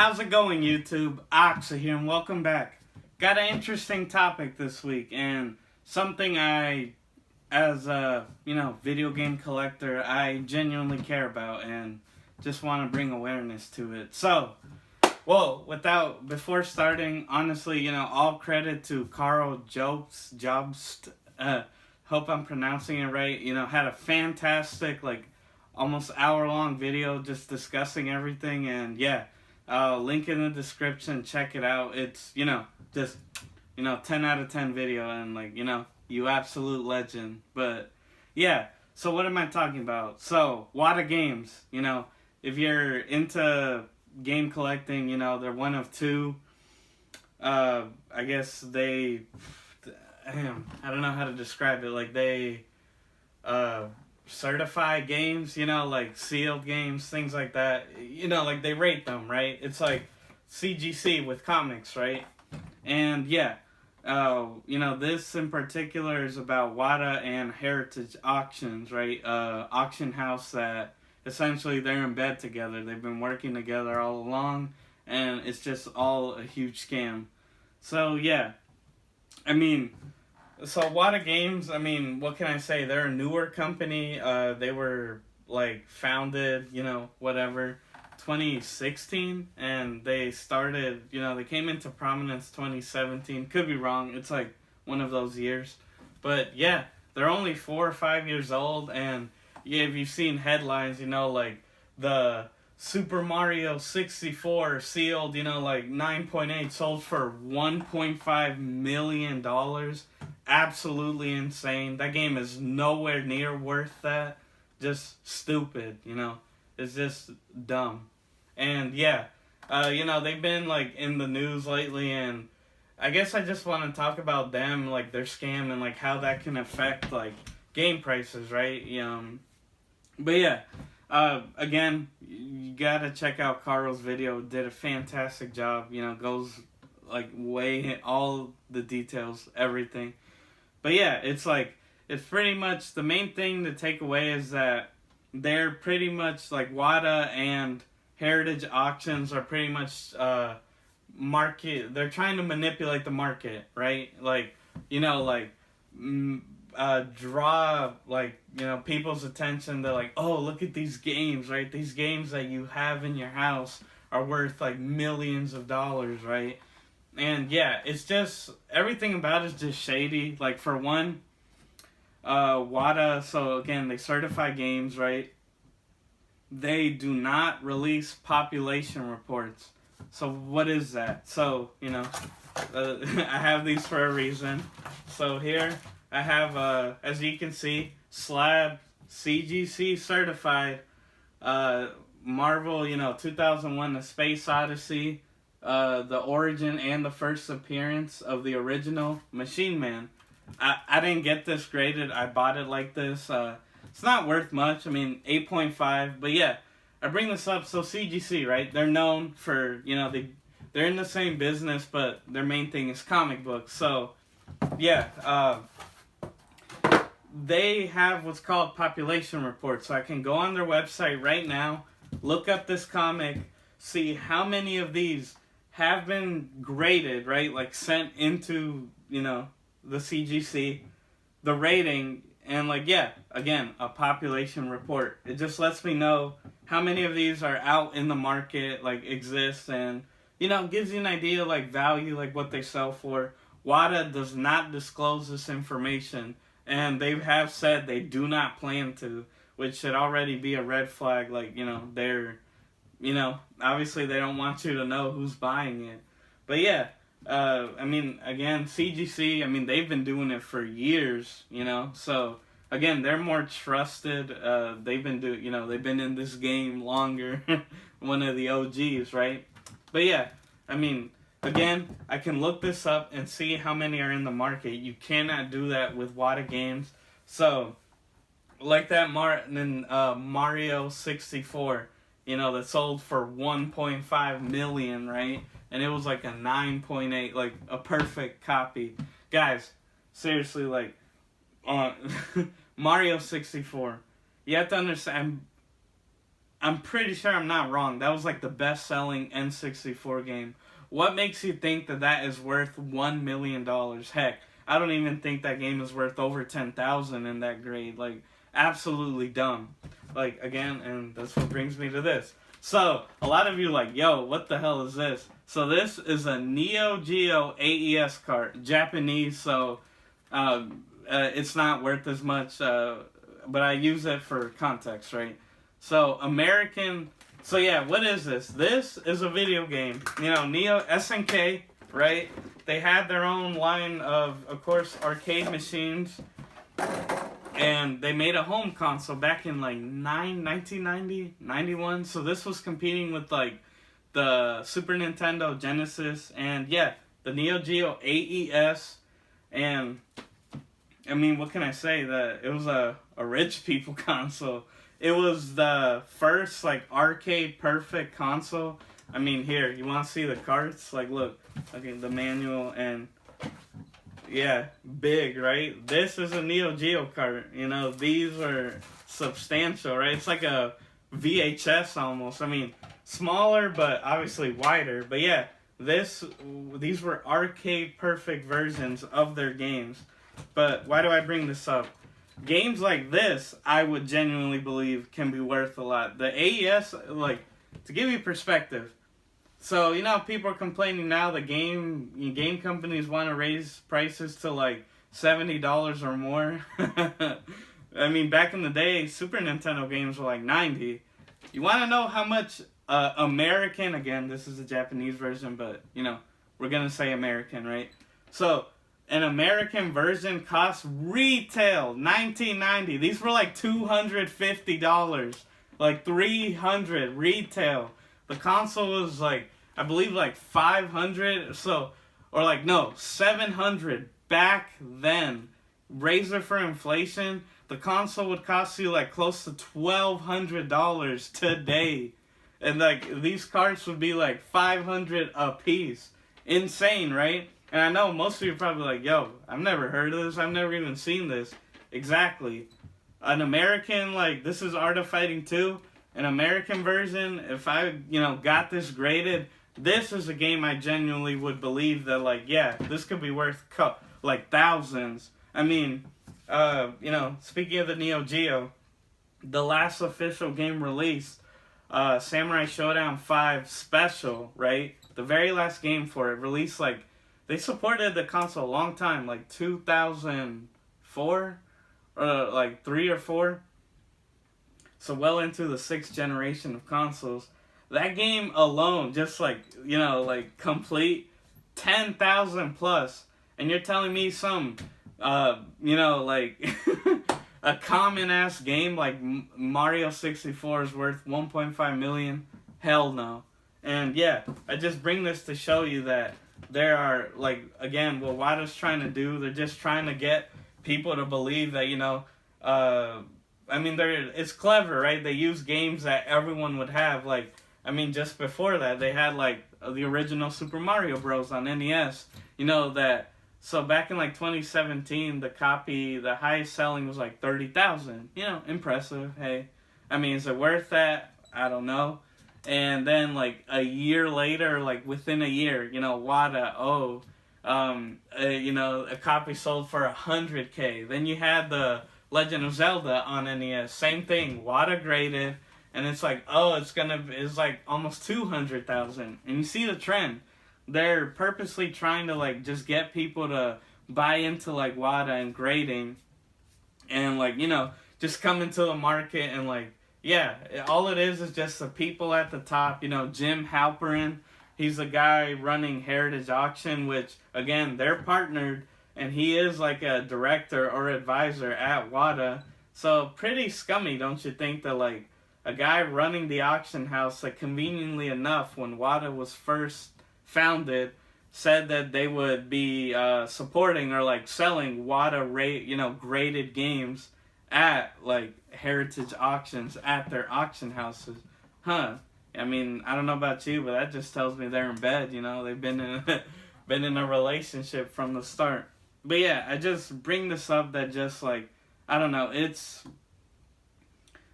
How's it going, YouTube? Oxa here, and welcome back. Got an interesting topic this week, and something as a, video game collector, I genuinely care about, and just want to bring awareness to it. So, before starting, honestly, all credit to Carl Jobst, hope I'm pronouncing it right, had a fantastic, almost hour-long video just discussing everything, and yeah, link in the description, check it out. It's, just, 10 out of 10 video, and, you absolute legend. But, yeah, so what am I talking about? So, Wata Games, if you're into game collecting, they're one of two. I guess they, I don't know how to describe it, they, certify games, sealed games, things like that. They rate them, right? It's like CGC with comics, right? And yeah, this in particular is about Wata and Heritage Auctions, right? Auction house that essentially they're in bed together. They've been working together all along, and it's just all a huge scam. So yeah, So Wata Games, what can I say? They're a newer company. They were founded, 2016, and they started, they came into prominence 2017. Could be wrong. It's one of those years. But yeah, they're only 4 or 5 years old, and yeah, if you've seen headlines, the Super Mario 64 sealed, 9.8 sold for $1.5 million. Absolutely insane. That game is nowhere near worth that. Just stupid, It's just dumb. And yeah, they've been in the news lately, and I guess I just want to talk about them, their scam, and how that can affect game prices, right? But yeah, again, you gotta check out Carl's video. Did a fantastic job. Goes way all the details, everything. But yeah, it's pretty much the main thing to take away is that they're pretty much Wata and Heritage Auctions are pretty much market. They're trying to manipulate the market, right? Draw people's attention to oh, look at these games, right? These games that you have in your house are worth millions of dollars, right? And yeah, it's just, everything about it is just shady. For one, Wata, so again, they certify games, right? They do not release population reports. So what is that? So, I have these for a reason. So here, I have, as you can see, Slab CGC certified, Marvel, 2001 The Space Odyssey, the origin and the first appearance of the original Machine Man. I didn't get this graded. I bought it like this. It's not worth much. 8.5. But yeah, I bring this up. So CGC, right? They're known for, they're in the same business, but their main thing is comic books. So yeah, they have what's called population reports. So I can go on their website right now, look up this comic, see how many of these have been graded, right? Sent into, the CGC, the rating, and yeah, again, a population report. It just lets me know how many of these are out in the market, exist, and, gives you an idea, value, what they sell for. Wata does not disclose this information, and they have said they do not plan to, which should already be a red flag, they're, obviously they don't want you to know who's buying it. But yeah, again, CGC, they've been doing it for years, so again, they're more trusted. They've been they've been in this game longer, one of the OGs, right? But yeah, again, I can look this up and see how many are in the market. You cannot do that with Wata Games. So, that Mario 64, that sold for 1.5 million, right? And it was a 9.8, a perfect copy. Guys, seriously, Mario 64. You have to understand, I'm pretty sure I'm not wrong. That was like the best-selling N64 game. What makes you think that that is worth $1 million? Heck, I don't even think that game is worth over 10,000 in that grade. Like, absolutely dumb. Like, again, and that's what brings me to this. So, a lot of you are like, yo, what the hell is this? So this is a Neo Geo AES cart. Japanese, so it's not worth as much, but I use it for context, right? So, American... So yeah, what is this? This is a video game. You know, Neo, SNK, right? They had their own line of course, arcade machines. And they made a home console back in like 1990, 91. So this was competing with like the Super Nintendo Genesis and yeah, the Neo Geo AES. And I mean, what can I say? That it was a rich people console. It was the first like arcade perfect console. I mean, here, you want to see the carts? Like, look, okay, the manual and yeah, big, right? This is a Neo Geo cart. You know, these are substantial, right? It's like a VHS almost. I mean, smaller, but obviously wider. But yeah, these were arcade perfect versions of their games. But why do I bring this up? Games like this, I would genuinely believe, can be worth a lot. The AES, like, to give you perspective, so, you know, people are complaining now that game companies want to raise prices to, like, $70 or more. I mean, back in the day, Super Nintendo games were, like, $90. You want to know how much American, again, this is a Japanese version, but, you know, we're going to say American, right? So, an American version costs retail $19.90. These were like $250, like $300 retail. The console was like, I believe like $500, so, or like no, $700 back then. Razor for inflation, the console would cost you like close to $1,200 today, and like these carts would be like $500 a piece. Insane, right? And I know most of you are probably like, yo, I've never heard of this. I've never even seen this. Exactly. An American, like, this is Art of Fighting 2. An American version, if I, you know, got this graded, this is a game I genuinely would believe that, like, yeah, this could be worth, like, thousands. I mean, you know, speaking of the Neo Geo, the last official game released, Samurai Showdown 5 Special, right? The very last game for it, released, like, they supported the console a long time, like 2004, or like 3 or 4. So well into the 6th generation of consoles. That game alone, just like, you know, like complete 10,000 plus. And you're telling me some, you know, like a common ass game like Mario 64 is worth 1.5 million? Hell no. And yeah, I just bring this to show you that there are, like, again, what Wata's trying to do, they're just trying to get people to believe that, you know, I mean, it's clever, right? They use games that everyone would have, like, I mean, just before that, they had, like, the original Super Mario Bros. On NES, you know, that, so back in, like, 2017, the highest selling was, like, 30,000, you know, impressive, hey. I mean, is it worth that? I don't know. And then, like, a year later, like, within a year, you know, Wata, you know, a copy sold for 100K. Then you had the Legend of Zelda on NES. Same thing, Wata graded, and it's like, oh, it's like almost 200,000. And you see the trend. They're purposely trying to, like, just get people to buy into, like, Wata and grading. And, like, you know, just come into the market and, like, yeah, all it is just the people at the top, you know, Jim Halperin, he's the guy running Heritage Auction, which, again, they're partnered, and he is like a director or advisor at Wata, so pretty scummy, don't you think, that, like, a guy running the auction house, like, conveniently enough, when Wata was first founded, said that they would be supporting or, like, selling Wata, you know, graded games at, like, heritage auctions at their auction houses. Huh. I mean, I don't know about you, but that just tells me they're in bed, you know. They've been in a relationship from the start. But yeah, I just bring this up that just, like, I don't know, it's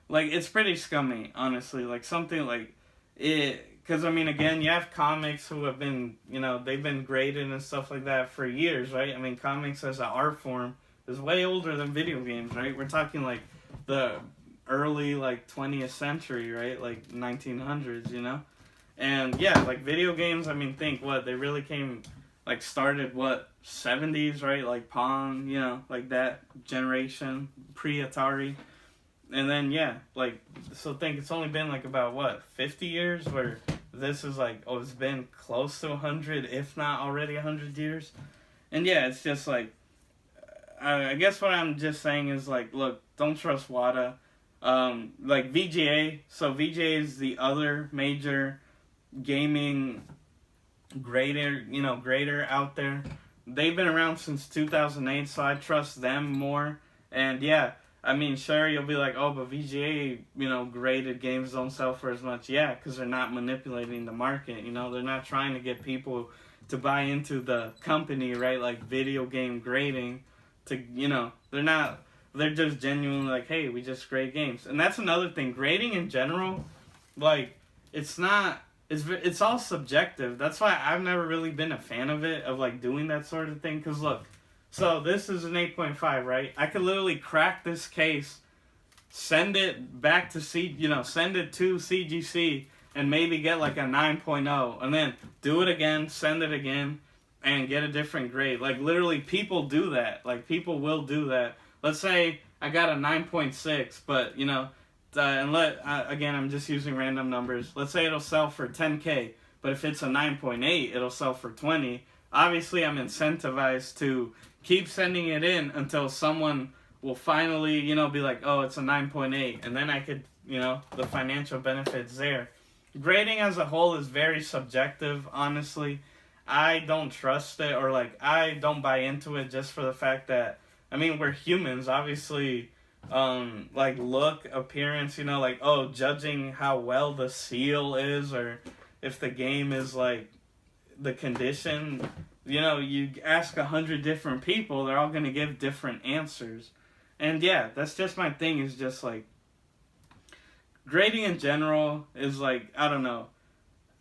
like, it's pretty scummy, honestly. Like, something like it, because I mean, again, you have comics who have been, you know, they've been graded and stuff like that for years, right? I mean, comics as an art form is way older than video games, right? We're talking like the early like 20th century, right? Like 1900s, you know? And yeah, like video games, I mean, think what they really came, like, started what, 70s, right? Like Pong, you know, like that generation, pre-Atari. And then yeah, like, so think it's only been like about what, 50 years where this is like, oh, it's been close to 100, if not already 100 years. And yeah, it's just like, I guess what I'm just saying is like, look, don't trust Wata. Like VGA, so VGA is the other major gaming grader out there. They've been around since 2008, so I trust them more. And yeah, I mean, sure, you'll be like, oh, but VGA, you know, graded games don't sell for as much. Yeah, because they're not manipulating the market, you know, they're not trying to get people to buy into the company, right? Like video game grading to, you know, they're just genuinely like, hey, we just grade games. And that's another thing, grading in general, like, it's all subjective. That's why I've never really been a fan of it, of like doing that sort of thing. Because look, so this is an 8.5, right? I could literally crack this case, send it back to send it to CGC, and maybe get like a 9.0, and then do it again, send it again, and get a different grade. Like, literally, people do that. Like, people will do that. Let's say I got a 9.6, but, you know, again, I'm just using random numbers. Let's say it'll sell for 10K, but if it's a 9.8, it'll sell for 20. Obviously, I'm incentivized to keep sending it in until someone will finally, you know, be like, oh, it's a 9.8, and then I could, you know, the financial benefits there. Grading as a whole is very subjective, honestly. I don't trust it, or like, I don't buy into it just for the fact that, I mean, we're humans, obviously. Like, look, appearance, you know, like, oh, judging how well the seal is, or if the game is like the condition, you know, you ask 100 different people, they're all gonna give different answers. And yeah, that's just my thing, is just like, grading in general is like, I don't know,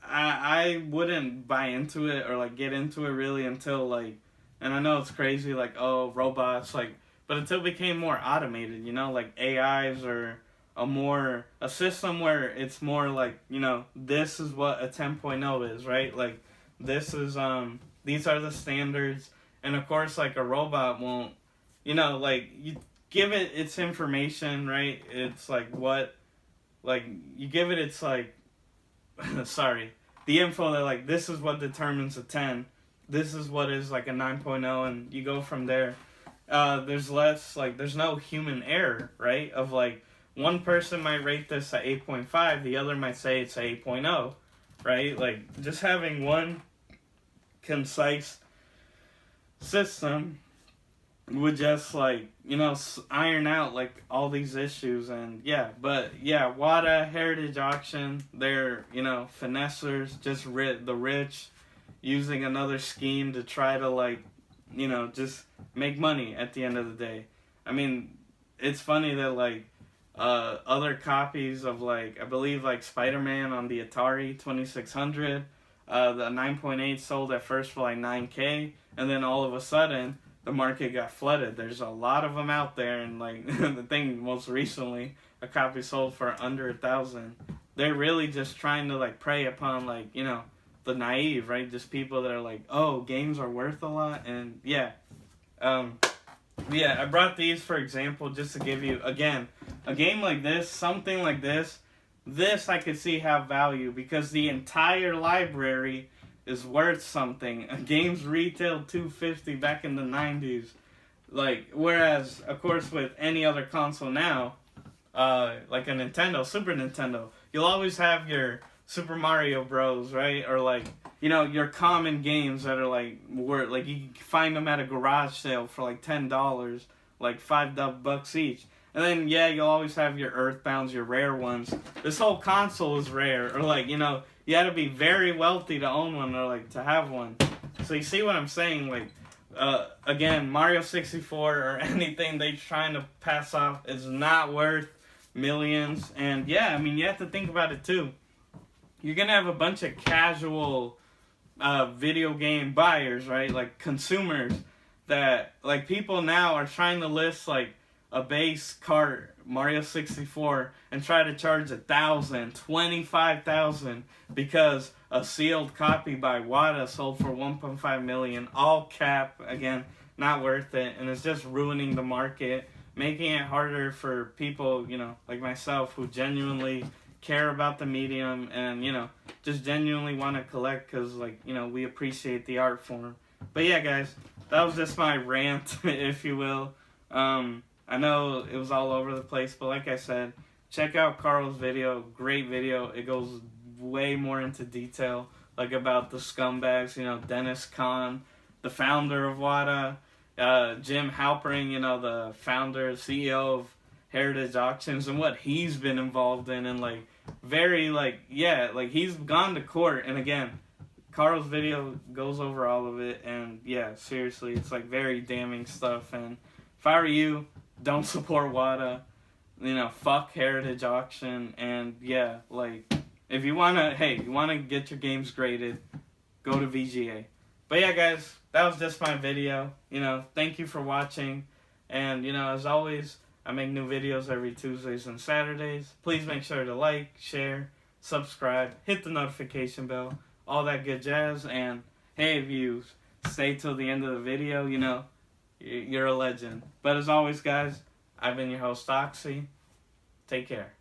I wouldn't buy into it or like get into it really until like, and I know it's crazy, like, oh, robots, like, but until it became more automated, you know, like AIs, or a system where it's more like, you know, this is what a 10.0 is, right? Like, this is, these are the standards, and of course, like, a robot won't, you know, like, you give it its information, right? It's like you give it its, like, sorry, the info that, like, this is what determines a 10, this is what is, like, a 9.0, and you go from there. There's less, like, there's no human error, right? Of, like, one person might rate this at 8.5, the other might say it's 8.0, right? Like, just having one concise system would just, like, you know, iron out, like, all these issues. And yeah, but yeah, Wata, Heritage Auction, they're, you know, finessers, just the rich using another scheme to try to, like, you know, just make money at the end of the day. I mean, it's funny that, like, other copies of, like, I believe, like, Spider-Man on the Atari 2600, the 9.8 sold at first for like 9K, and then all of a sudden the market got flooded. There's a lot of them out there, and like the thing most recently, a copy sold for under 1,000. They're really just trying to like prey upon, like, you know, the naive, right? Just people that are like, oh, games are worth a lot. And yeah, I brought these for example just to give you, again, a game like this, something like this I could see have value, because the entire library is worth something. Games retailed $250 back in the 90s. Like, whereas, of course, with any other console now, like a Nintendo, Super Nintendo, you'll always have your Super Mario Bros, right? Or like, you know, your common games that are like, like you can find them at a garage sale for like $10, like $5 each. And then, yeah, you'll always have your Earthbounds, your rare ones. This whole console is rare. Or like, you know, you had to be very wealthy to own one, or like to have one. So you see what I'm saying? Like, again, Mario 64 or anything they're trying to pass off is not worth millions. And yeah, I mean, you have to think about it too. You're gonna have a bunch of casual video game buyers, right? Like consumers that, like, people now are trying to list like a base cart Mario 64 and try to charge 1,000, 25,000 because a sealed copy by Wata sold for 1.5 million, all cap. Again, not worth it, and it's just ruining the market, making it harder for people, you know, like myself, who genuinely care about the medium and, you know, just genuinely want to collect because, like, you know, we appreciate the art form. But yeah, guys, that was just my rant, if you will. I know it was all over the place, but like I said, check out Carl's video. Great video. It goes way more into detail, like about the scumbags, you know, Dennis Kahn, the founder of Wata, Jim Halpering, you know, the founder, CEO of Heritage Auctions, and what he's been involved in, and like very, like, yeah, like he's gone to court, and again, Carl's video goes over all of it, and yeah, seriously, it's like very damning stuff. And if I were you, don't support Wata, you know, fuck Heritage Auction, and yeah, like, if you wanna, hey, you wanna get your games graded, go to VGA. But yeah, guys, that was just my video. You know, thank you for watching, and you know, as always, I make new videos every Tuesdays and Saturdays. Please make sure to like, share, subscribe, hit the notification bell, all that good jazz. And hey, if you stay till the end of the video, you know, you're a legend. But as always, guys, I've been your host, Oxy. Take care.